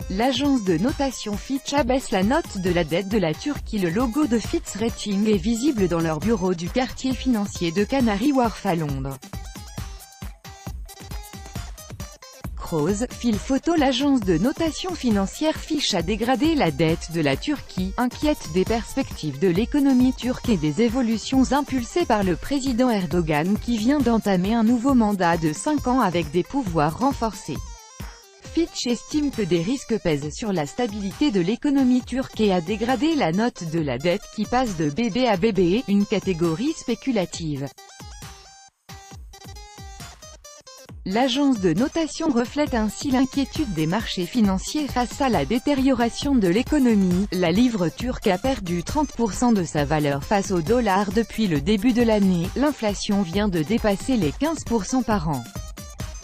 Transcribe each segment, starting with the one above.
L'agence de notation Fitch abaisse la note de la dette de la Turquie. Le logo de Fitch Ratings est visible dans leur bureau du quartier financier de Canary Wharf à Londres. Kroz, fil photo. L'agence de notation financière Fitch a dégradé la dette de la Turquie, inquiète des perspectives de l'économie turque et des évolutions impulsées par le président Erdogan qui vient d'entamer un nouveau mandat de 5 ans avec des pouvoirs renforcés. Fitch estime que des risques pèsent sur la stabilité de l'économie turque et a dégradé la note de la dette qui passe de BB à BB, une catégorie spéculative. L'agence de notation reflète ainsi l'inquiétude des marchés financiers face à la détérioration de l'économie. La livre turque a perdu 30% de sa valeur face au dollar depuis le début de l'année. L'inflation vient de dépasser les 15% par an.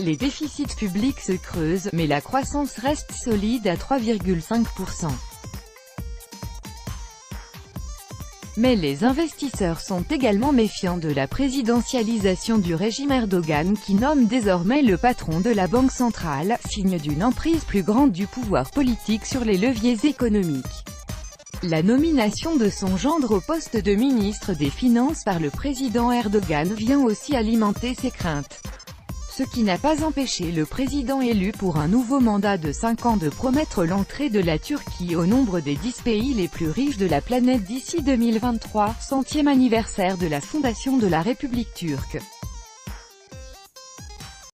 Les déficits publics se creusent, mais la croissance reste solide à 3,5%. Mais les investisseurs sont également méfiants de la présidentialisation du régime Erdogan qui nomme désormais le patron de la Banque centrale, signe d'une emprise plus grande du pouvoir politique sur les leviers économiques. La nomination de son gendre au poste de ministre des Finances par le président Erdogan vient aussi alimenter ces craintes. Ce qui n'a pas empêché le président élu pour un nouveau mandat de 5 ans de promettre l'entrée de la Turquie au nombre des 10 pays les plus riches de la planète d'ici 2023, 100e anniversaire de la fondation de la République turque.